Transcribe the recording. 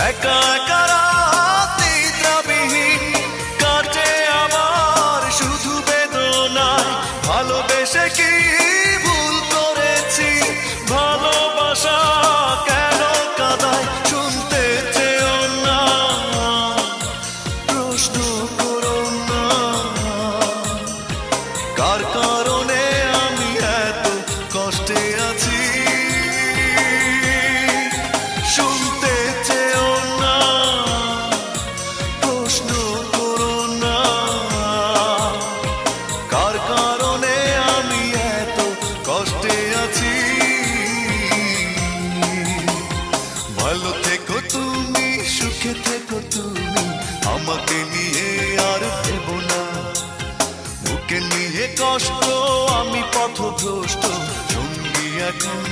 একা একা রাত নিদ্রাবিহীন কাটে আমার শুধু বেদনায়। ভালোবেসে কি ভুল করেছি, ভালোবাসা কেন কাঁদায়? শুনতে চেও না, প্রশ্ন করো না, কার কারণে আমি এত কষ্টে আছি। শুনতে চেও না, প্রশ্ন করো না, কার কারণে আমি এত কষ্টে আছি। ভালো থেকো তুমি, সুখে থেকো তুমি, আমাকে নিয়ে আর ভেবো না। বুকে নিয়ে কষ্ট, আমি পথভ্রষ্ট, সঙ্গী এখন